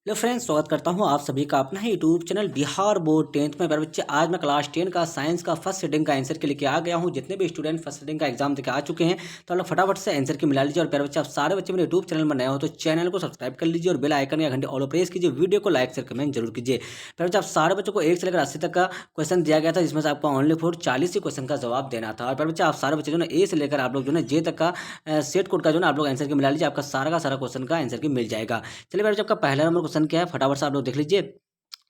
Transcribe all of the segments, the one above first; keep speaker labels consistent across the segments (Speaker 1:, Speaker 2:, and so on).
Speaker 1: Hello friends, स्वागत करता हूं आप सभी का अपना ही YouTube channel Bihar board 10th में। प्यारे बच्चे, आज मैं क्लास 10 का साइंस का फर्स्ट सीटिंग का आंसर के लेके आ गया हूं। जितने भी स्टूडेंट फर्स्ट सीटिंग का एग्जाम देके आ चुके हैं तो आप लोग फटाफट से आंसर की मिला लीजिए। और प्यारे बच्चे, आप सारे बच्चे मेरे यूट्यूब चैनल में नए हो तो चैनल को सब्सक्राइब कर लीजिए और बेल आइकन या घंटे ऑल प्रेस कीजिए। वीडियो को लाइक शेयर कमेंट जरूर कीजिए। प्यारे बच्चे, आप सारे बच्चों को 1 से लेकर 80 तक का क्वेश्चन दिया गया था, जिसमें से आपको ओनली फॉर 40 ही क्वेश्चन का जवाब देना था। और प्यारे बच्चे, आप सारे बच्चे जो है ए से लेकर आप लोग जो है जे तक का सेट कोड का जो है आप लोग आंसर की मिला लीजिए। आपका सारा का सारा क्वेश्चन का आंसर की मिल जाएगा। चलिए प्यारे बच्चे, आपका पहला नंबर क्वेश्चन क्या है फटाफट से आप लोग देख लीजिए।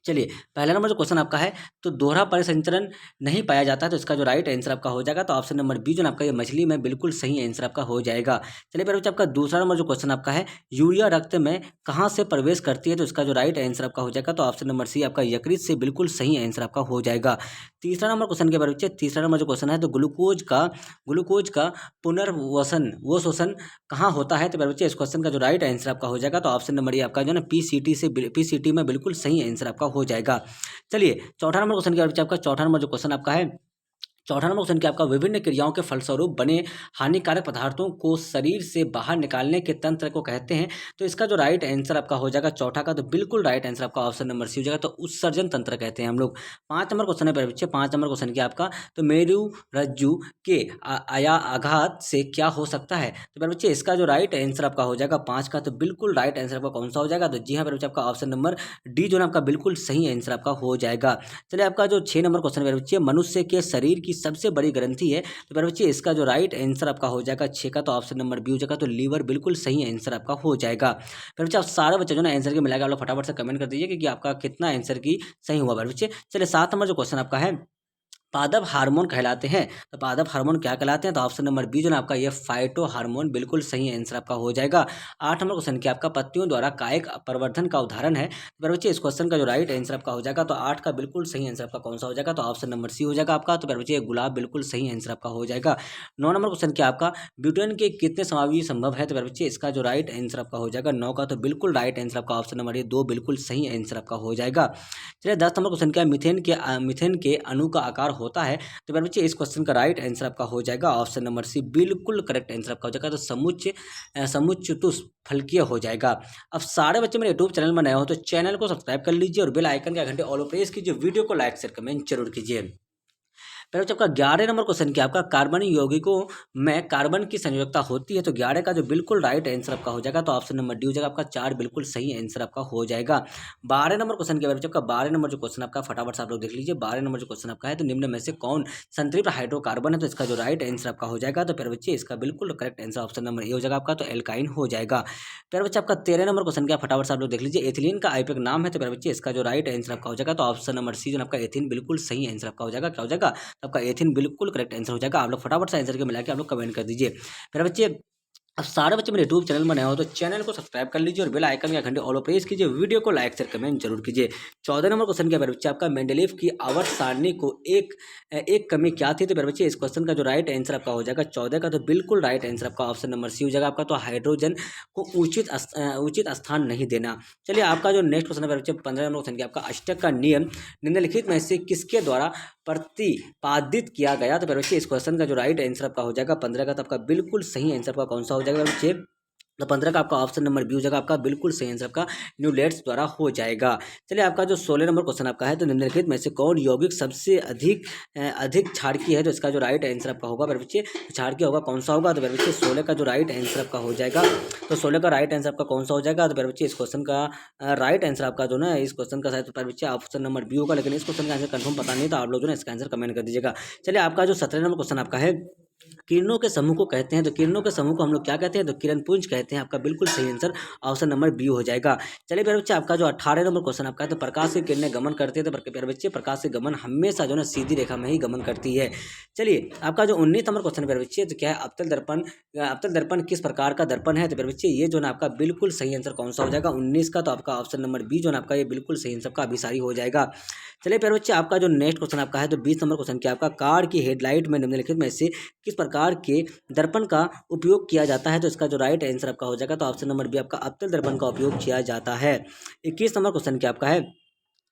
Speaker 1: चलिए, पहला नंबर जो क्वेश्चन आपका है, तो दोहरा परिसंचरण नहीं पाया जाता है तो इसका जो राइट आंसर आपका हो जाएगा, तो ऑप्शन नंबर बी जो आपका ये मछली में बिल्कुल सही आंसर आपका हो जाएगा। चलिए फिर आपका दूसरा नंबर जो क्वेश्चन आपका है, यूरिया रक्त में कहाँ से प्रवेश करती है तो इसका जो राइट आंसर आपका हो जाएगा, तो ऑप्शन नंबर सी आपका यकृत से बिल्कुल सही आंसर आपका हो जाएगा। तीसरा नंबर क्वेश्चन के बारे में, तीसरा नंबर जो क्वेश्चन है, तो ग्लूकोज का पुनर्वसन वो शोषण कहाँ होता है तो बच्चे इस क्वेश्चन का जो राइट आंसर आपका हो जाएगा, तो ऑप्शन नंबर ये आपका जो है ना पीसीटी में बिल्कुल सही आंसर आपका हो जाएगा। चलिए चौथा नंबर क्वेश्चन क्या आपका, चौथा नंबर जो क्वेश्चन आपका है, चौथा नंबर क्वेश्चन क्या आपका, विभिन्न क्रियाओं के फलस्वरूप बने हानिकारक पदार्थों को शरीर से बाहर निकालने के तंत्र को कहते हैं तो इसका जो राइट आंसर आपका हो जाएगा चौथा का, तो बिल्कुल राइट आंसर आपका ऑप्शन नंबर सी हो जाएगा, तो उत्सर्जन तंत्र कहते हैं हम लोग। 5 नंबर क्वेश्चन है मेरे बच्चे, 5 नंबर क्वेश्चन क्या आपका, तो मेरु रज्जु के आया आघात से क्या हो सकता है तो मेरे बच्चे इसका जो राइट आंसर आपका हो जाएगा 5 का, तो बिल्कुल राइट आंसर आपका कौन सा हो जाएगा, तो जी हाँ मेरे बच्चे, आपका ऑप्शन नंबर डी जो है आपका बिल्कुल सही आंसर आपका हो जाएगा। चलिए आपका जो 6 नंबर क्वेश्चन मेरे बच्चे, मनुष्य के शरीर की सबसे बड़ी ग्रंथि है तो मेरे बच्चे इसका जो राइट आंसर आपका हो जाएगा 6 का, तो ऑप्शन नंबर बी हो जाएगा, तो लीवर बिल्कुल सही आंसर आपका हो जाएगा। मेरे बच्चे, आप सारे बच्चे जो ना आंसर के मिलाकर आप लोग फटाफट से कमेंट कर दीजिए कि आपका कितना आंसर की सही हुआ मेरे बच्चे। चलिए 7 नंबर जो क्वेश्चन आपका है, पादप हार्मोन कहलाते हैं तो पादप हार्मोन क्या कहलाते हैं, तो ऑप्शन नंबर बी जो ना आपका ये फाइटो हार्मोन बिल्कुल सही आंसर आपका हो जाएगा। 8 नंबर क्वेश्चन क्या आपका, पत्तियों द्वारा कायिक प्रवर्धन का उदाहरण है तो मेरे बच्चे इस क्वेश्चन का जो राइट आंसर आपका हो जाएगा, तो 8 का बिल्कुल सही आंसर आपका कौन सा हो जाएगा, तो ऑप्शन नंबर सी हो जाएगा आपका, तो मेरे बच्चे गुलाब बिल्कुल सही आंसर आपका हो जाएगा। 9 नंबर क्वेश्चन क्या आपका, ब्यूटेन के कितने समावयव संभव है तो मेरे बच्चे इसका जो राइट आंसर आपका हो जाएगा 9 का, तो बिल्कुल राइट आंसर आपका ऑप्शन नंबर ये 2 बिल्कुल सही आंसर आपका हो जाएगा। चलिए 10 नंबर क्वेश्चन क्या, मीथेन के अणु का आकार होता है तो मेरे बच्चे इस क्वेश्चन का राइट आंसर आपका हो जाएगा ऑप्शन नंबर सी, बिल्कुल करेक्ट आंसर आपका हो जाएगा, तो समुच्चतुष्फलकीय हो जाएगा। अब सारे बच्चे मेरे यूट्यूब चैनल में नए हो तो चैनल को सब्सक्राइब कर लीजिए और बेल आइकन का घंटे ऑल प्रेस कीजिए। वीडियो को लाइक शेयर कमेंट जरूर कीजिए। फिर आपका 11 नंबर क्वेश्चन क्या आपका, कार्बनिक यौगिकों में कार्बन की संयोजकता होती है तो 11 का जो बिल्कुल राइट आंसर आपका हो जाएगा, तो ऑप्शन नंबर डी हो जाएगा आपका, 4 बिल्कुल सही आंसर आपका हो जाएगा। 12 नंबर क्वेश्चन के बारे में आपका, 12 नंबर जो क्वेश्चन आपका फटाफट से आप लोग देख लीजिए। 12 नंबर जो क्वेश्चन आपका है, तो निम्न में से कौन संतृप्त हाइड्रोकार्बन है तो इसका जो राइट आंसर आपका हो जाएगा, तो फिर बच्चे इसका बिल्कुल correct answer option number A हो जाएगा आपका, तो एल्काइन हो जाएगा। फिर बच्चे आपका 13 नंबर क्वेश्चन क्या, फटाफट से आप लोग देख लीजिए। एथिलीन का आईपीएक नाम है तो फिर बच्चे इसका जो राइट आंसर आपका हो जाएगा, तो ऑप्शन नंबर सी जो आपका एथिन बिल्कुल सही आंसर आपका हो जाएगा। क्या हो जाएगा, तो आपका एथिन बिल्कुल करेक्ट आंसर हो जाएगा। आप लोग फटाफट से आंसर के मिला के आप लोग कमेंट कर दीजिए। फिर बच्चे, अब सारे बच्चे मेरे यूट्यूब चैनल में नए हो तो चैनल को सब्सक्राइब कर लीजिए और बेल आइकन या घंटे ऑल प्रेस कीजिए। वीडियो को लाइक शेयर कमेंट जरूर कीजिए। 14 नंबर क्वेश्चन क्या बच्चे आपका, मेंडेलीव की आवर्त सारणी को एक कमी क्या थी तो बच्चे इस क्वेश्चन का जो राइट आंसर आपका हो जाएगा 14 का, तो बिल्कुल राइट आंसर आपका ऑप्शन नंबर सी हो जाएगा आपका, तो हाइड्रोजन को उचित स्थान नहीं देना। चलिए आपका जो नेक्स्ट क्वेश्चन है बच्चे 15 नंबर क्वेश्चन क्या आपका, अष्टक का नियम निम्नलिखित में से किसके द्वारा प्रतिपादित किया गया तो बच्चे इस क्वेश्चन का जो राइट आंसर आपका हो जाएगा 15 का, तो आपका बिल्कुल सही आंसर आपका कौन सा हो जाएगा बच्चे, तो 15 का आपका ऑप्शन नंबर बी हो जाएगा आपका, बिल्कुल सही आंसर आपका न्यूलेट्स द्वारा हो जाएगा। चलिए आपका जो 16 नंबर क्वेश्चन आपका है, तो निम्नलिखित में से कौन यौगिक सबसे अधिक क्षारकीय है तो इसका जो राइट आंसर आपका होगा मेरे बच्चे, क्षारकीय होगा कौन सा होगा तो मेरे बच्चे 16 का जो राइट आंसर आपका हो जाएगा, तो 16 का राइट आंसर आपका कौन सा हो जाएगा, तो मेरे बच्चे इस क्वेश्चन का राइट आंसर आपका जो ना इस क्वेश्चन का शायद मेरे बच्चे ऑप्शन नंबर बी होगा, लेकिन इस क्वेश्चन का आंसर कंफर्म पता नहीं, तो आप लोग जो ना इसका आंसर कमेंट कर दीजिएगा। चलिए आपका जो 17 नंबर क्वेश्चन आपका है, किरणों के समूह को कहते हैं तो किरणों के समूह को हम लोग क्या कहते हैं, तो किरणपुंज कहते हैं। आपका बिल्कुल सही आंसर ऑप्शन नंबर बी हो जाएगा। चलिए प्यारे बच्चे, आपका जो 18 नंबर क्वेश्चन आपका है, तो प्रकाश की किरणें गमन करते हैं तो प्यारे बच्चे प्रकाश की गमन हमेशा जो है सीधी रेखा में ही गमन करती है। चलिए आपका जो 19 नंबर क्वेश्चन प्यारे बच्चे, तो क्या है, अवतल दर्पण किस प्रकार का दर्पण है तो प्यारे बच्चे ये जो है आपका बिल्कुल सही आंसर कौन सा हो जाएगा 19 का, तो आपका ऑप्शन नंबर बी जो है आपका ये बिल्कुल सही आंसर का अभिसारी हो जाएगा। चलिए प्यारे बच्चे, आपका जो नेक्स्ट क्वेश्चन आपका है, तो 20 नंबर क्वेश्चन क्या आपका, कार की हेडलाइट में निम्नलिखित में से किस प्रकार के दर्पण का उपयोग किया जाता है तो इसका जो राइट आंसर आपका हो जाएगा, तो ऑप्शन नंबर बी आपका अवतल दर्पण का उपयोग किया जाता है। 21 नंबर क्वेश्चन क्या आपका है,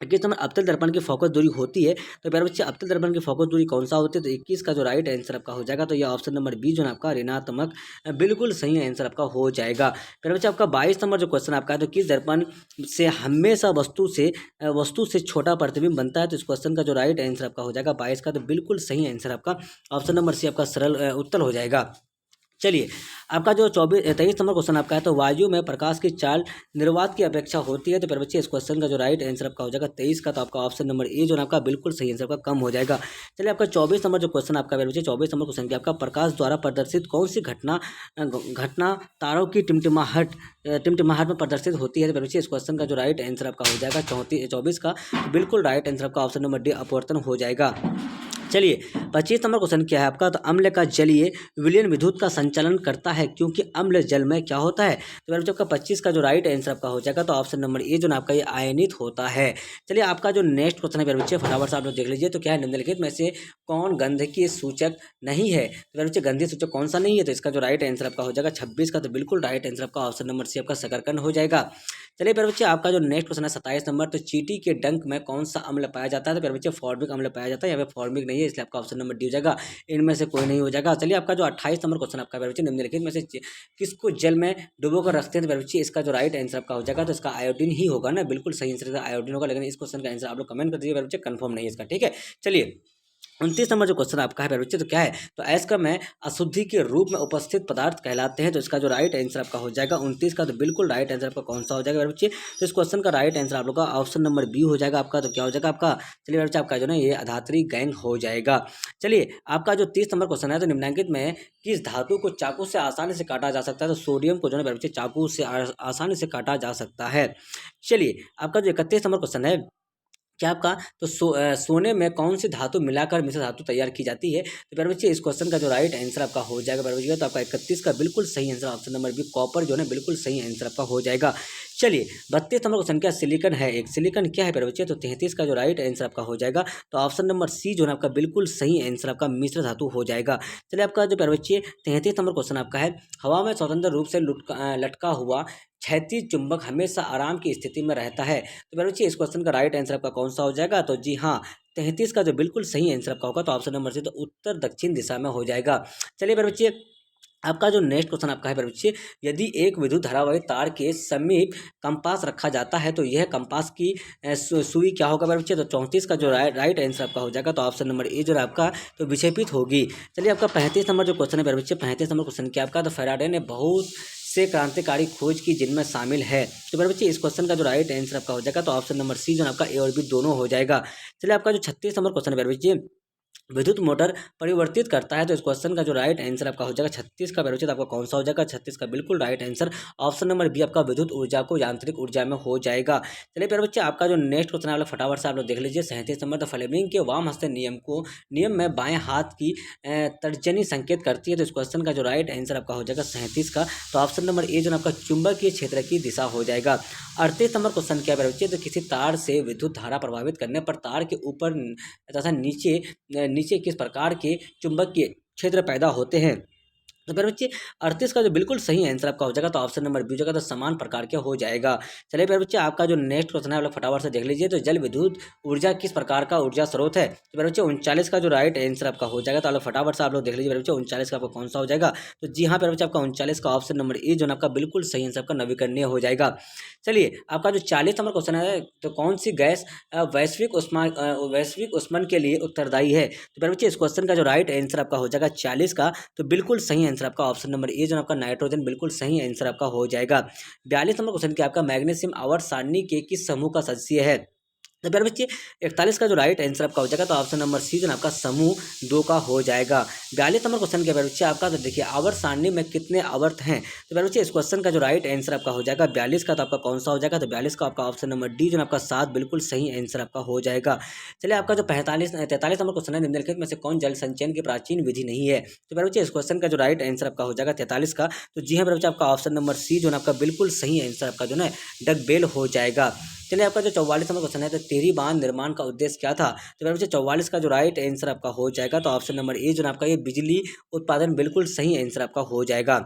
Speaker 1: 21 नंबर अवतल दर्पण की फोकस दूरी होती है, तो प्यारे बच्चे अवतल दर्पण की फोकस दूरी कौन सा होती है? तो 21 का जो राइट आंसर आपका हो जाएगा, तो ये ऑप्शन नंबर बी जो है आपका ऋणात्मक बिल्कुल सही आंसर आपका हो जाएगा। प्यारे बच्चे आपका 22 नंबर जो क्वेश्चन आपका है, तो किस दर्पण से हमेशा वस्तु से छोटा प्रतिबिंब बनता है? तो इस क्वेश्चन का जो राइट आंसर आपका हो जाएगा 22 का, तो बिल्कुल सही आंसर आपका ऑप्शन नंबर सी आपका सरल उत्तर हो जाएगा। चलिए, आपका जो 23 नंबर क्वेश्चन आपका है, तो वायु में प्रकाश की चाल निर्वात की अपेक्षा होती है, तो फिर बच्चे इस क्वेश्चन का जो राइट आंसर आपका हो जाएगा 23 का, तो आपका ऑप्शन नंबर ए जो है आपका बिल्कुल सही आंसर आपका कम हो जाएगा। चलिए, आपका 24 नंबर जो क्वेश्चन आपका है बच्चे, 24 नंबर क्वेश्चन की आपका प्रकाश द्वारा प्रदर्शित कौन सी घटना तारों की टिमटिमाहट में प्रदर्शित होती है? तो फिर बच्चे इस क्वेश्चन का जो राइट आंसर आपका हो जाएगा 24 का, तो बिल्कुल राइट आंसर आपका ऑप्शन नंबर डी अपवर्तन हो जाएगा। चलिए, 25 नंबर क्वेश्चन क्या है आपका? तो अम्ल का जलीय विलयन विद्युत का संचालन करता है क्योंकि अम्ल जल में क्या होता है? तो मेरे बच्चों का 25 का जो राइट आंसर आपका हो जाएगा, तो ऑप्शन नंबर ए जो ना आपका ये आयनित होता है। चलिए, आपका जो नेक्स्ट क्वेश्चन है मेरे बच्चे फटाफट से आप लोग देख लीजिए, तो क्या है निम्नलिखित में से कौन गंधकीय सूचक नहीं है? तो मेरे बच्चे गंधीय सूचक कौन सा नहीं है? तो इसका जो राइट आंसर आपका हो जाएगा 26 का, तो बिल्कुल राइट आंसर आपका ऑप्शन नंबर सी आपका शकरकंद हो जाएगा। चलिए मेरे बच्चे, आपका जो नेक्स्ट क्वेश्चन है 27 नंबर, तो चींटी के डंक में कौन सा अम्ल पाया जाता है? तो मेरे बच्चे फॉर्मिक अम्ल पाया जाता है, यहाँ पे फॉर्मिक नहीं है, इसलिए आपका ऑप्शन नंबर डी हो जाएगा। इनमें से कोई नहीं हो जाएगा। चलिए, आपका जो 28 नंबर क्वेश्चन आपका मेरे बच्चे, निम्नलिखित में से किसको जल में डुबो कर रखते हैं? तो मेरे बच्चे इसका जो राइट आंसर आपका हो जाएगा, तो इसका आयोडीन ही होगा ना, बिल्कुल सही आंसर आयोडीन होगा। लेकिन इस क्वेश्चन का आंसर आप लोग कमेंट कर दीजिए मेरे बच्चे, कंफर्म नहीं है इसका, ठीक है। चलिए, 29 नंबर जो क्वेश्चन आपका है मेरे बच्चे, तो क्या है? तो अयस्क में अशुद्धि के रूप में उपस्थित पदार्थ कहलाते हैं, तो इसका जो राइट आंसर आपका हो जाएगा 29 का, तो बिल्कुल राइट आंसर आपका कौन सा हो जाएगा मेरे बच्चे? तो इस क्वेश्चन का राइट आंसर आप लोग का ऑप्शन नंबर बी हो जाएगा आपका। तो क्या हो जाएगा आपका? चलिए मेरे बच्चे, आपका जो ना ये अधात्री गैंग हो जाएगा। चलिए, आपका जो 30 नंबर क्वेश्चन है, तो निम्नलिखित में किस धातु को चाकू से आसानी से काटा जा सकता है? तो सोडियम को जो है मेरे बच्चे चाकू से आसानी से काटा जा सकता है। चलिए, आपका जो 31 नंबर क्वेश्चन है, क्या आपका? तो सोने में कौन सी धातु मिलाकर मिश्र धातु तैयार की जाती है? तो प्यारे बच्चे, इस क्वेश्चन का जो राइट आंसर आपका हो जाएगा प्यारे बच्चे, तो आपका 31 का बिल्कुल सही answer option number B copper जो है बिल्कुल सही आंसर आपका हो जाएगा। चलिए, 32 नंबर क्वेश्चन क्या? सिलिकन है एक, सिलिकन क्या है प्यारे बच्चे? तो 33 का जो राइट आंसर आपका हो जाएगा, तो ऑप्शन नंबर सी जो है आपका बिल्कुल सही आंसर आपका मिश्र धातु हो जाएगा। चलिए, आपका जो प्यारे बच्चे 33 नंबर क्वेश्चन आपका है, हवा में स्वतंत्र रूप से लटका हुआ क्षैतिज चुंबक हमेशा आराम की स्थिति में रहता है। तो मेरे बच्चे, इस क्वेश्चन का राइट आंसर आपका कौन सा हो जाएगा? तो जी हाँ, 33 का जो बिल्कुल सही आंसर आपका होगा, तो ऑप्शन नंबर सी, तो उत्तर दक्षिण दिशा में हो जाएगा। चलिए मेरे बच्चे, आपका जो नेक्स्ट क्वेश्चन आपका है मेरे बच्चे, यदि एक विद्युत धारावाही तार के समीप कंपास रखा जाता है, तो यह कंपास की सुई क्या होगा मेरे बच्चे? तो 34 का जो राइट आंसर आपका हो जाएगा, तो ऑप्शन नंबर ए जो है आपका तो विक्षेपित होगी। चलिए, आपका 35 नंबर जो क्वेश्चन है मेरे बच्चे, 35 नंबर क्वेश्चन क्या आपका? तो फैराडे ने बहुत से क्रांतिकारी खोज की जिनमें शामिल है। तो मेरे बच्चे, इस क्वेश्चन का जो राइट आंसर आपका हो जाएगा, तो ऑप्शन नंबर सी जो है आपका ए और बी दोनों हो जाएगा। चलिए, आपका जो 36 नंबर क्वेश्चन है मेरे बच्चे, विद्युत मोटर परिवर्तित करता है, तो इस क्वेश्चन का जो राइट आंसर आपका हो जाएगा 36 का परिवर्तित आपका कौन सा हो जाएगा? 36 का बिल्कुल right answer option number B आपका विद्युत ऊर्जा को यांत्रिक ऊर्जा में हो जाएगा। चलिए प्यारे बच्चे, आपका जो नेक्स्ट क्वेश्चन है आप लोग फटाफट से आप लोग देख लीजिए। 37 नंबर, तो फ्लेमिंग के वाम हस्त नियम में बाएं हाथ की तर्जनी संकेत करती है, तो इस क्वेश्चन का जो राइट आंसर आपका हो जाएगा 37 का, तो ऑप्शन नंबर ए जो आपका चुंबकीय क्षेत्र की दिशा हो जाएगा। 38 नंबर क्वेश्चन क्या है बच्चे? तो किसी तार से विद्युत धारा प्रभावित करने पर तार के ऊपर तथा नीचे किस प्रकार के चुंबकीय क्षेत्र पैदा होते हैं? तो प्यारे बच्चे, 38 का जो बिल्कुल सही आंसर आपका हो जाएगा, तो ऑप्शन नंबर बी हो जाएगा, तो समान प्रकार के हो जाएगा। चलिए प्यारे बच्चे, आपका जो नेक्स्ट क्वेश्चन है आप लोग फटाफट से देख लीजिए। तो जल विद्युत ऊर्जा किस प्रकार का ऊर्जा स्रोत है? तो प्यारे बच्चे, 39 का जो राइट आंसर आपका हो जाएगा, तो आप लोग फटाफट से आप लोग देख लीजिए प्यारे बच्चे, 39 का आपका कौन सा हो जाएगा? तो जी हाँ प्यारे बच्चे, आपका 39 का ऑप्शन नंबर ए जो आपका बिल्कुल सही आंसर आपका नवीकरणीय हो जाएगा। चलिए, आपका जो 40 नंबर क्वेश्चन है, तो कौन सी गैस वैश्विक उष्मन के लिए उत्तरदायी है? तो प्यारे बच्चे, इस क्वेश्चन का जो राइट आंसर आपका हो जाएगा 40 का, तो बिल्कुल सही आंसर आपका ऑप्शन नंबर ए जो आपका नाइट्रोजन बिल्कुल सही आंसर आपका हो जाएगा। 42 नंबर क्वेश्चन क्या आपका? मैग्नीशियम आवर्त सारणी के किस समूह का सदस्य है? तो प्यारे बच्चे, 41 का जो राइट आंसर आपका हो जाएगा, तो ऑप्शन नंबर सी जो आपका समूह 2 का हो जाएगा। 42 नंबर क्वेश्चन क्या प्यारे बच्चे आपका? तो देखिए, आवर्त सारणी में कितने आवर्त हैं? तो प्यारे बच्चे, इस क्वेश्चन का जो राइट आंसर आपका हो जाएगा 42 का, तो आपका कौन सा हो जाएगा? तो 42 का आपका ऑप्शन नंबर डी जो आपका 7 बिल्कुल सही आंसर आपका हो जाएगा। चलिए, आपका जो 43 नंबर क्वेश्चन है, निम्नलिखित में से कौन जल संचयन की प्राचीन विधि नहीं है? तो प्यारे बच्चे, इस क्वेश्चन का जो राइट आंसर आपका हो जाएगा 43 का, तो जी हाँ प्यारे बच्चे, आपका ऑप्शन नंबर सी जो आपका बिल्कुल सही आंसर आपका जो है डगबेल हो जाएगा। चलिए, आपका जो 44 नंबर क्वेश्चन है, तो टेरी बांध निर्माण का उद्देश्य क्या था? तो मेरे बच्चे, 44 का जो राइट आंसर आपका हो जाएगा, तो ऑप्शन नंबर ए जो आपका ये बिजली उत्पादन बिल्कुल सही आंसर आपका हो जाएगा।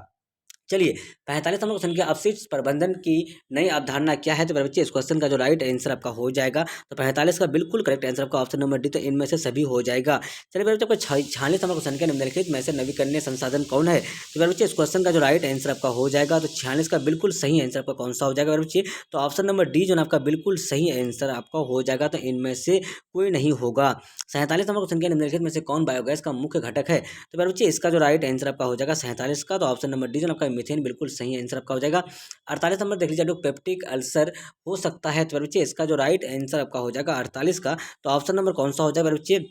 Speaker 1: चलिए 45 नंबर क्वेश्चन के अपशिष्ट प्रबंधन की नई अवधारणा क्या है? तो मेरे बच्चे इस क्वेश्चन का जो राइट आंसर आपका हो जाएगा तो 45 का बिल्कुल करेक्ट आंसर आपका ऑप्शन नंबर डी, तो इनमें से सभी हो जाएगा। चलिए मेरे बच्चे आपका 46 नंबर क्वेश्चन के निम्नलिखित में से नवीकरणीय संसाधन कौन है? तो मेरे बच्चे इस क्वेश्चन का जो राइट आंसर आपका हो जाएगा तो 46 का बिल्कुल सही आंसर आपका कौन सा हो जाएगा मेरे बच्चे? तो ऑप्शन नंबर डी जो है आपका बिल्कुल सही आंसर आपका हो जाएगा, तो इनमें से कोई नहीं होगा। 47 नंबर क्वेश्चन के निम्नलिखित में से कौन बायोगैस का मुख्य घटक है? तो मेरे बच्चे इसका जो राइट आंसर आपका हो जाएगा 47 का, तो ऑप्शन नंबर डी जो आपका मीथेन बिल्कुल सही आंसर आपका हो जाएगा। 48 नंबर देख लीजिए, पेप्टिक अल्सर हो सकता है, तो मेरे बच्चे इसका जो राइट आंसर आपका हो जाएगा 48 का, तो ऑप्शन नंबर कौन सा हो जाएगा मेरे बच्चे?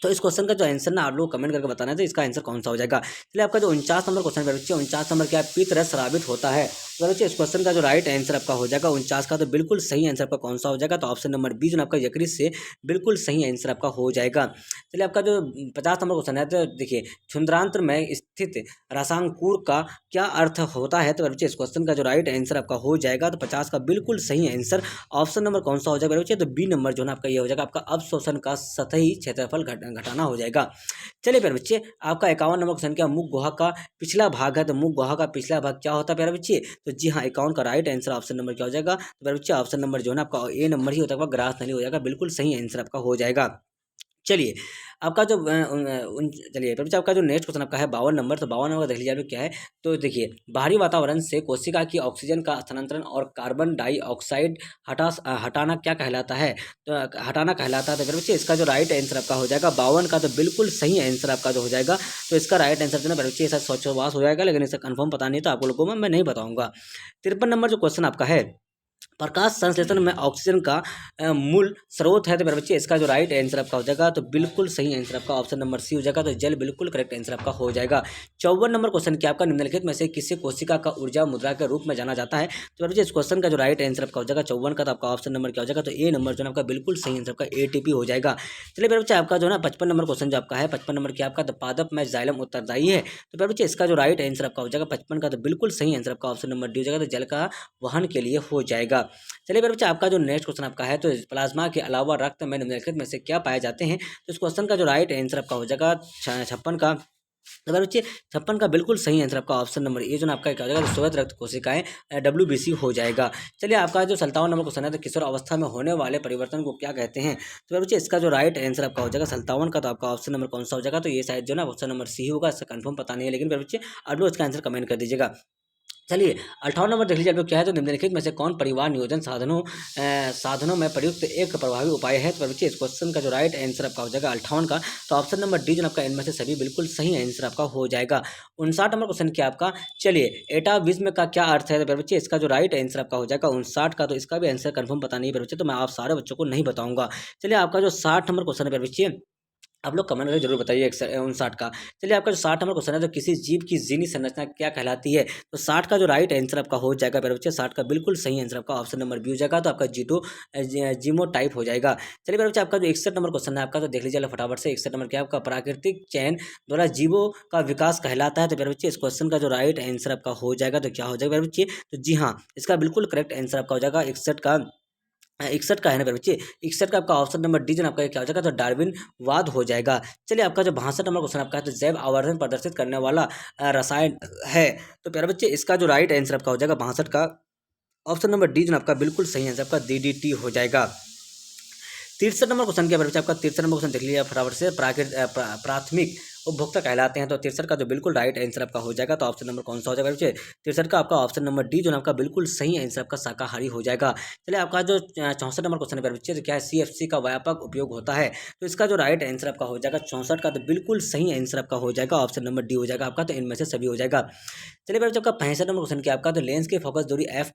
Speaker 1: तो इस क्वेश्चन का जो आंसर ना आप लोग कमेंट करके बताना है तो इसका आंसर कौन सा हो जाएगा। चलिए आपका जो 49 नंबर क्वेश्चन है बच्चे, 49 नंबर क्या है? पित्तरस स्रावित होता है। तो बच्चे इस क्वेश्चन का जो राइट आंसर आपका हो जाएगा 49 का, तो बिल्कुल सही आंसर आपका कौन सा हो जाएगा? तो ऑप्शन नंबर बी जो आपका यकृत से बिल्कुल सही आंसर आपका हो जाएगा। चलिए आपका जो 50 नंबर क्वेश्चन है, तो देखिए क्षुद्रांत्र में स्थित रसांकुर का क्या अर्थ होता है? तो बच्चे इस क्वेश्चन का जो राइट आंसर आपका हो जाएगा तो 50 का बिल्कुल सही आंसर ऑप्शन नंबर कौन सा हो जाएगा बच्चे? तो बी नंबर जो है आपका ये हो जाएगा, आपका अवशोषण का सतही क्षेत्रफल घटाना हो जाएगा। चलिए प्यारे बच्चे, आपका 51 नंबर क्वेश्चन क्या मुख गुहा का पिछला भाग है? तो मुख गुहा का पिछला भाग क्या होता है प्यारे बच्चे? तो जी हाँ, 51 का राइट आंसर ऑप्शन नंबर क्या हो जाएगा? तो प्यारे बच्चे ऑप्शन नंबर जो है ना आपका ए नंबर ही होता है, ग्रास नली हो जाएगा, बिल्कुल सही आंसर आपका हो जाएगा। चलिए आपका जो चलिए फिर आपका जो नेक्स्ट क्वेश्चन आपका है 52 नंबर, तो 52 नंबर देख लीजिए आप लोग क्या है। तो देखिए बाहरी वातावरण से कोशिका की ऑक्सीजन का स्थानांतरण और कार्बन डाइऑक्साइड हटाना क्या कहलाता है? तो हटाना कहलाता है। तो फिर बच्चे इसका जो राइट आंसर आपका हो जाएगा 52 का, तो बिल्कुल सही आंसर आपका जो हो जाएगा। तो इसका राइट आंसर जो है बच्चे ऐसा स्वच्छवास हो जाएगा, लेकिन इसका कन्फर्म पता नहीं, तो आप लोगों को मैं नहीं बताऊंगा। 53 नंबर जो क्वेश्चन आपका है, प्रकाश संश्लेषण में ऑक्सीजन का मूल स्रोत है। तो मेरे बच्चे इसका जो राइट आंसर आपका हो जाएगा तो बिल्कुल सही आंसर आपका ऑप्शन नंबर सी हो जाएगा, तो जल बिल्कुल करेक्ट आंसर आपका हो जाएगा। 54 नंबर क्वेश्चन क्या आपका निम्नलिखित में से किसी कोशिका का ऊर्जा मुद्रा के रूप में जाना जाता है? तो मेरे बच्चे इस क्वेश्चन का जो राइट आंसर आपका हो जाएगा 54 का, तो आपका ऑप्शन नंबर क्या हो जाएगा? तो ए नंबर जो है आपका बिल्कुल सही आंसर आपका एटीपी हो जाएगा। चलिए मेरे बच्चे आपका जो है ना 55 नंबर क्वेश्चन जो आपका है, 55 नंबर क्या आपका? तो पादप में जाइलम उत्तरदायी है। तो मेरे बच्चे इसका जो राइट आंसर आपका हो जाएगा 55 का, तो बिल्कुल सही आंसर आपका ऑप्शन नंबर डी हो जाएगा, तो जल का वहन के लिए हो जाएगा। चलिए मेरे बच्चे आपका जो नेक्स्ट क्वेश्चन आपका है, तो प्लाज्मा के अलावा रक्त में निम्नलिखित में से क्या पाए जाते हैं? तो इस क्वेश्चन का जो राइट आंसर आपका हो जाएगा 56 का। तो मेरे बच्चे 56 का बिल्कुल सही आंसर आपका ऑप्शन नंबर ए जो आपका क्या हो जाएगा? तो श्वेत रक्त कोशिकाएं WBC हो जाएगा। चलिए आपका जो 57 नंबर क्वेश्चन है, तो किशोर अवस्था में होने वाले परिवर्तन को क्या कहते हैं? तो मेरे बच्चे इसका जो राइट आंसर आपका हो जाएगा 57 का, तो आपका ऑप्शन नंबर कौन सा हो जाएगा? तो ये शायद जो ना ऑप्शन नंबर सी होगा, इसका कंफर्म पता नहीं है, लेकिन मेरे बच्चे आप लोग इसका आंसर कमेंट कर दीजिएगा। चलिए 58 नंबर देख लीजिए आप लोग क्या है, तो निम्नलिखित में से कौन परिवार नियोजन साधनों में प्रयुक्त एक प्रभावी उपाय है? तो बच्चे इस क्वेश्चन का जो राइट आंसर आपका हो जाएगा 58 का, तो ऑप्शन नंबर डी जो आपका इनमें से सभी बिल्कुल सही आंसर आपका हो जाएगा। 59 नंबर क्वेश्चन क्या आपका? चलिए एटाविज्म का क्या अर्थ है? तो बच्चे इसका जो राइट आंसर आपका हो जाएगा 59 का, तो इसका भी आंसर कंफर्म पता नहीं है बच्चे, तो मैं आप सारे बच्चों को नहीं बताऊंगा। चलिए आपका जो 60 नंबर क्वेश्चन है बच्चे, आप लोग कमेंट करके जरूर बताइए 59 का। चलिए आपका जो 60 नंबर क्वेश्चन है, तो किसी जीव की जीनी संरचना क्या कहलाती है? तो 60 का जो राइट आंसर आपका हो जाएगा मेरे बच्चे, 60 का बिल्कुल सही आंसर आपका ऑप्शन नंबर बी हो जाएगा, तो आपका जीमो टाइप हो जाएगा। चलिए मेरे बच्चे आपका जो 61 नंबर क्वेश्चन है आपका, तो देख लीजिए फटाफट से। 61 नंबर क्या आपका? प्राकृतिक चयन द्वारा जीवों का विकास कहलाता है। तो मेरे बच्चे इस क्वेश्चन का जो राइट आंसर आपका हो जाएगा तो क्या हो जाएगा मेरे बच्चे? तो जी हाँ, इसका बिल्कुल करेक्ट आंसर आपका हो जाएगा 61 का। 61 का है ना मेरे बच्चे, 61 का आपका ऑप्शन नंबर डी जो आपका क्या हो जाएगा? तो डार्विन वाद हो जाएगा। चलिए आपका जो 62 नंबर क्वेश्चन आपका है, तो जैव आवर्धन प्रदर्शित करने वाला रसायन है। तो प्यारे बच्चे इसका जो राइट आंसर आपका हो जाएगा 62 का, ऑप्शन नंबर डी जो आपका बिल्कुल सही आंसर आपका DDT हो जाएगा। 63 नंबर क्वेश्चन क्या बच्चे आपका? 63 नंबर क्वेश्चन देख लीजिए फटाफट से। प्राथमिक उपभोक्ता कहलाते हैं, तो 63 का जो बिल्कुल राइट आंसर आपका हो जाएगा, तो ऑप्शन नंबर कौन सा हो जाएगा बच्चे? 63 का आपका ऑप्शन नंबर डी जो आपका बिल्कुल सही आंसर आपका शाकाहारी हो जाएगा। चलिए आपका जो 64 नंबर क्वेश्चन है बच्चे, तो क्या है? CFC का व्यापक उपयोग होता है। तो इसका जो राइट आंसर आपका हो जाएगा 64 का, तो बिल्कुल सही आंसर आपका हो जाएगा, ऑप्शन नंबर डी हो जाएगा आपका, तो इनमें से सभी हो जाएगा। चलिए बच्चे आपका 65 नंबर क्वेश्चन क्या आपका? तो लेंस की फोकस दूरी f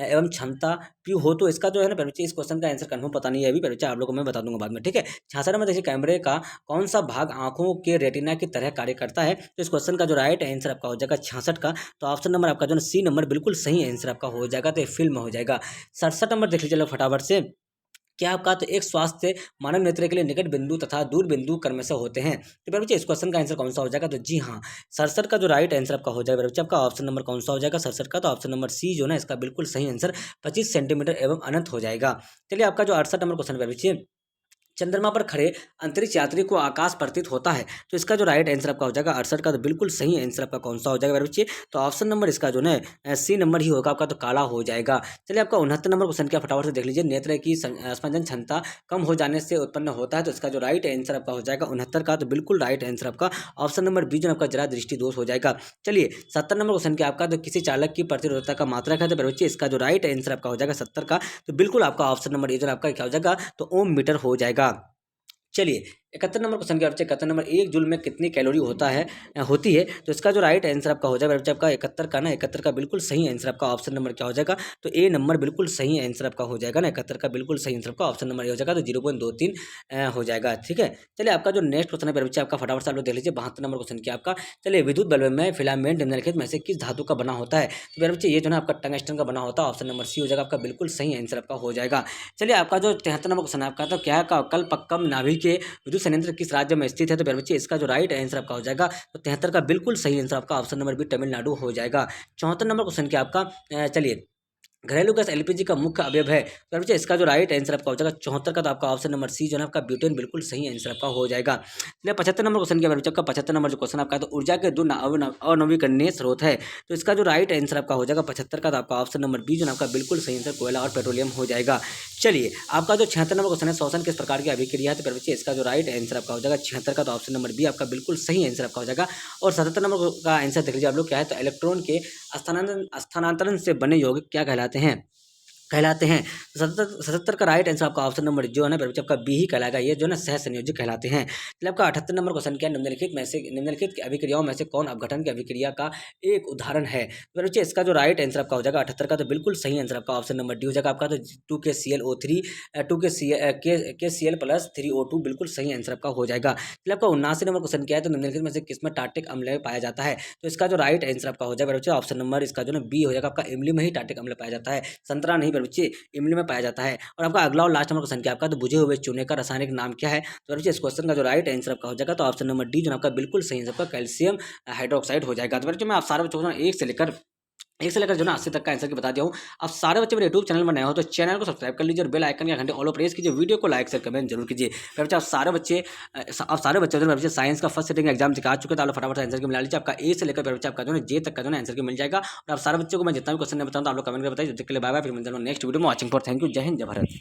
Speaker 1: एवं क्षमता P हो, तो इसका जो है ना बच्चे इस क्वेश्चन का आंसर कन्फर्म पता नहीं है अभी बच्चे, आप लोगों को मैं बता दूंगा बाद में, ठीक है। 66 नंबर देखिए, कैमरे का कौन सा भाग आंखों के रेटिना की तरह कार्य करता है? तो इस क्वेश्चन का जो राइट आंसर आपका हो जाएगा 66 का, तो ऑप्शन नंबर आपका जो सी नंबर बिल्कुल सही आंसर आपका हो जाएगा, तो फिल्म हो जाएगा। 67 नंबर देख लीजिए फटाफट से। क्या आपका? तो एक स्वास्थ्य मानव नेत्र के लिए निकट बिंदु तथा दूर बिंदु कर्म से होते हैं। तो मेरे बच्चे इस क्वेश्चन का आंसर कौन सा हो जाएगा? तो जी हाँ, 67 का जो राइट आंसर आपका हो जाएगा मेरे बच्चे, आपका ऑप्शन नंबर कौन सा हो जाएगा 67 का? तो ऑप्शन नंबर सी जो ना इसका बिल्कुल सही आंसर 25 सेंटीमीटर एवं अनंत हो जाएगा। चलिए आपका जो 68 नंबर क्वेश्चन है मेरे बच्चे, चंद्रमा पर खड़े अंतरिक्ष यात्री को आकाश प्रतीत होता है। तो इसका जो राइट आंसर आपका हो जाएगा 68 का। तो बिल्कुल सही आंसर आपका कौन सा हो जाएगा मेरे बच्चे? तो ऑप्शन नंबर इसका जो है सी नंबर ही होगा आपका, तो काला हो जाएगा। चलिए आपका 69 नंबर क्वेश्चन क्या फटाफट से देख लीजिए। नेत्र की स्पंदन क्षमता कम हो जाने से उत्पन्न होता है। तो इसका जो राइट आंसर आपका हो जाएगा 69 का। तो बिल्कुल राइट आंसर आपका ऑप्शन नंबर बी जो आपका जरा दृष्टि दोष हो जाएगा। चलिए 70 नंबर क्वेश्चन क्या आपका, तो किसी चालक की प्रतिरोधकता का मात्रक है। तो मेरे बच्चे इसका जो राइट आंसर आपका हो जाएगा 70 का। तो बिल्कुल आपका ऑप्शन नंबर ए जो आपका क्या हो जाएगा, तो ओम मीटर हो जाएगा। चलिए 71 नंबर क्वेश्चन क्या बच्चे, 71 नंबर, एक जूल में कितनी कैलोरी होती है। तो इसका जो राइट आंसर आपका हो जाएगा बच्चे आपका 71 का ना, 71 का बिल्कुल सही आंसर आपका ऑप्शन नंबर क्या हो जाएगा, तो ए नंबर बिल्कुल सही आंसर आपका हो जाएगा ना। 71 का बिल्कुल सही आंसर आपका ऑप्शन नंबर ए हो जाएगा। तो 0.23 हो जाएगा। ठीक है, चलिए आपका जो नेक्स्ट क्वेश्चन है बच्चे आपका फटाफट से आप लोग देख लीजिए। 72 नंबर क्वेश्चन क्या आपका, चलिए विद्युत बल्ब में फिलामेंट निम्नलिखित में से किस धातु का बना होता है। तो मेरे बच्चे ये जो है आपका टंगस्टन का बना होता है। ऑप्शन नंबर सी हो जाएगा आपका, बिल्कुल सही आंसर आपका हो जाएगा। चलिए आपका जो 73 नंबर क्वेश्चन आपका, तो क्या कल्पक्कम नाभिक के विद्युत संयंत्र किस राज्य में स्थित है। तो मेरे बच्चे इसका जो राइट आंसर आपका हो जाएगा, तो 73 का बिल्कुल सही आंसर आपका ऑप्शन नंबर बी तमिलनाडु हो जाएगा। 74 नंबर क्वेश्चन क्या आपका, चलिए घरेलू गैस एलपीजी का मुख्य अवयव है। तो बच्चे इसका जो राइट आंसर आपका हो जाएगा 74 का। तो आपका ऑप्शन नंबर सी जो है आपका ब्यूटेन बिल्कुल सही आंसर आपका हो जाएगा। चलिए 75 नंबर क्वेश्चन क्या बच्चे आपका, 75 नंबर जो क्वेश्चन आपका, तो ऊर्जा के दो अनवीकरणीय स्रोत है। तो इसका जो राइट आंसर आपका हो जाएगा 75 का। तो आपका ऑप्शन नंबर बी जो आपका बिल्कुल सही आंसर कोयला और पेट्रोलियम हो जाएगा। चलिए आपका जो 76 नंबर क्वेश्चन है, श्वसन किस प्रकार की अभिक्रिया है। तो बच्चे इसका जो राइट आंसर आपका हो जाएगा 76 का। तो ऑप्शन नंबर बी आपका बिल्कुल सही आंसर आपका हो जाएगा। और 77 नंबर का आंसर देख लीजिए आप लोग क्या है, तो इलेक्ट्रॉन के स्थानांतरण से बने यौगिक क्या कहलाते हैं। 77 का राइट आंसर आपका ऑप्शन नंबर जो है ना बच्चे आपका बी ही कहलाएगा। ये जो है ना सह संयोजक कहलाते हैं। चलिए आपका 78 नंबर क्वेश्चन क्या, निम्नलिखित अभिक्रियाओं में से कौन अपघटन की अभिक्रिया का एक उदाहरण है। तो बच्चे इसका जो राइट आंसर आपका हो जाएगा 78 का। तो बिल्कुल सही आंसर आपका ऑप्शन नंबर डी हो जाएगा आपका। तो 2KClO3 2KCl प्लस 3O2 बिल्कुल सही आंसर आपका हो जाएगा। चलिए आपका 79 नंबर क्वेश्चन क्या है, तो निम्नलिखित में से किसमें टार्टिक अम्ल पाया जाता है। तो इसका जो राइट आंसर आपका हो जाएगा बच्चे ऑप्शन नंबर इसका जो ना बी हो जाएगा आपका, इमली में ही टार्टिक अम्ल पाया जाता है, संतरा नहीं बच्चे, इमली में पाया जाता है। और आपका अगला और लास्ट नंबर क्वेश्चन क्या आपका, तो बुझे हुए चूने का रासायनिक नाम क्या है। तो बच्चे इस क्वेश्चन का जो राइट आंसर आपका हो जाएगा, तो ऑप्शन नंबर डी जो आपका बिल्कुल सही आंसर आपका कैल्शियम हाइड्रोक्साइड हो जाएगा। तो बच्चे मैं आप सारे बच्चों को एक से लेकर जो ना 80 तक का आंसर की बता दिया हूँ। आप सारे बच्चे मेरे यूट्यूब चैनल में नए हो तो चैनल को सब्सक्राइब कर लीजिए और बेल आइकन या घंटे ऑल प्रेस कीजिए। वीडियो को लाइक शेयर कमेंट जरूर कीजिए। बच्चे आप सारे बच्चे साइंस का फर्स्ट सेटिंग एग्जाम दिखा चुके, तो आप फटाफट आंसर की मिला लीजिए। आपका ए से लेकर बच्चे आपका जो है जे तक का जो है आंसर की मिल जाएगा। और आप सारे बच्चों को मैं जितना भी क्वेश्चन बताऊँ तो आप लोग कमेंट कर बताइए। जब तक के लिए बाय बाय, फिर मिलते हैं नेक्स्ट वीडियो में। Watching for thank you. जय हिंद जय भारत।